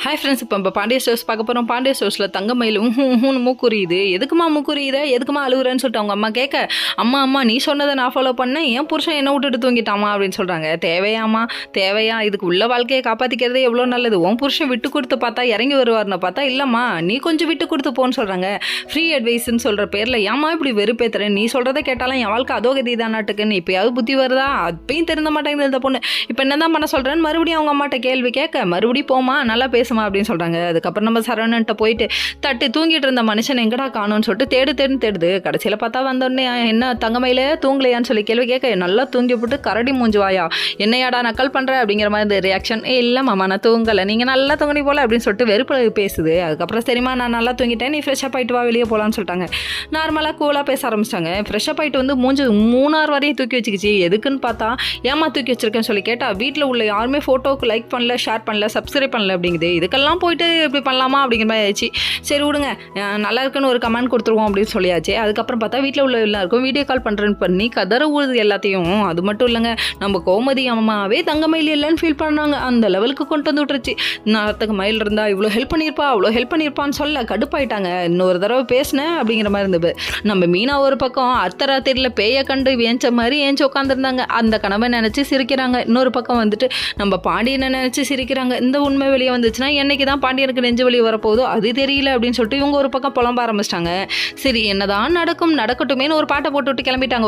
Hi friends, இப்போ Pandya stores பார்க்க போகிறோம். பாண்டிய ஸ்டோர்ஸில் தங்கமயில் மூக்குரியுது. எதுக்குமா மூக்குரியுத, எதுக்குமா அழுகுறேன்னு சொல்லிட்டு அவங்க அம்மா கேட்க, அம்மா நீ சொன்னதை நான் ஃபாலோ பண்ணேன், என் புருஷன் என்ன விட்டுட்டு தூங்கிட்டாமா அப்படின்னு சொல்கிறாங்க. தேவையா இதுக்கு உள்ள வாழ்க்கையை காப்பாற்றிக்கிறதே எவ்வளோ நல்லது. உன் புருஷன் விட்டு கொடுத்து பார்த்தா இறங்கி வருவார்னு பார்த்தா இல்லைம்மா, நீ கொஞ்சம் விட்டு கொடுத்து போன்னு சொல்கிறாங்க. ஃப்ரீ அட்வைஸ்ன்னு சொல்கிற பேரில் ஏம்மா இப்படி வெறுப்பேத்துறேன், நீ சொல்கிறத கேட்டாலும் என் வாழ்க்கை அதோ கதி தானாட்டுக்குன்னு இப்போயாவது புத்தி வருதா? அப்பயும் தெரிந்த மாட்டேங்குது இந்த பொண்ணு. இப்போ என்ன தான் பண்ண சொல்கிறேன்னு மறுபடியும் அவங்க அம்மாட்ட கேள்வி கேட்க, மறுபடியும் போமா நல்லா பேசுமா அப்படின்னு சொல்கிறாங்க. அதுக்கப்புறம் நம்ம சரவணன்ட்ட போயிட்டு தட்டி தூங்கிட்டு இருந்த மனுஷன் எங்கடா காணும்னு சொல்லிட்டு தேடுது. கடைசியில் பார்த்தா வந்தோடனே என்ன தங்கமயில தூங்கலையான்னு சொல்லி கேள்வி கேட்க, நல்லா தூங்கி போட்டு கரடி மூஞ்சுவாயா என்னையாடா நக்கல் பண்ணுற அப்படிங்கிற மாதிரி இந்த ரியாக்ஷன். இல்லை மாமா நான் தூங்கலை, நீங்கள் நல்லா தூங்கி போல அப்படின்னு சொல்லிட்டு வெறுப்பு பேசுது. அதுக்கப்புறம் சரிம்மா நான் நல்லா தூங்கிட்டேன், நீ ஃப்ரெஷ்ஷப் ஆகிட்டு வா வெளியே போகலான்னு சொல்லிட்டாங்க. நார்மலாக கூலாக பேச ஆரம்பிச்சிட்டாங்க. ஃப்ரெஷ்ஷப் ஆகிட்டு வந்து மூஞ்சு 3 வரையும் தூக்கி வச்சுக்கிச்சு. எதுக்குன்னு பார்த்தா ஏமா தூக்கி வச்சிருக்கேன்னு சொல்லி கேட்டால், வீட்டில் உள்ள யாருமே ஃபோட்டோவுக்கு லைக் பண்ணல, ஷேர் பண்ணல, சப்ஸ்கிரைப் பண்ணல அப்படிங்குது. இதுக்கெல்லாம் போயிட்டு இப்படி பண்ணலாமா அப்படிங்கிற மாதிரி ஆயிடுச்சு. சரி விடுங்க, நல்லா இருக்குன்னு ஒரு கமெண்ட் கொடுத்துருவோம் அப்படின்னு சொல்லியாச்சு. அதுக்கப்புறம் பார்த்தா வீட்டில் உள்ள எல்லாருக்கும் வீடியோ கால் பண்ணுறேன்னு பண்ணி கதற ஊழுது எல்லாத்தையும். அது மட்டும் இல்லைங்க, நம்ம கோமதி அம்மாவே தங்கமயில் இல்லைன்னு ஃபீல் பண்ணாங்க. அந்த லெவலுக்கு கொண்டு வந்து விட்டுருச்சு. நார்த்தக்கு மயில் இருந்தால் இவ்வளோ ஹெல்ப் பண்ணியிருப்பான்னு சொல்ல கடுப்பாயிட்டாங்க. இன்னொரு தடவை பேசினேன் அப்படிங்கிற மாதிரி இருந்தது. நம்ம மீனா ஒரு பக்கம் அர்த்தராத்திரியில் பேயை கண்டு வேஞ்ச மாதிரி ஏஞ்சி உட்காந்துருந்தாங்க. அந்த கனவை நினச்சி சிரிக்கிறாங்க. இன்னொரு பக்கம் வந்துட்டு நம்ம பாண்டியனை நினச்சி சிரிக்கிறாங்க. இந்த உண்மை வெளியே வந்துச்சுன்னா என்னைக்கு தான் பாண்டியனுக்கு நெஞ்சு வெளியே வரப்போதோ அது தெரியல அப்படின்னு சொல்லிட்டு இவங்க ஒரு பக்கம் புலம்ப ஆரம்பிச்சிட்டாங்க. சரி என்னதான் நடக்கட்டுமேனு ஒரு பாட்டை போட்டு விட்டு கிளம்பிட்டாங்க.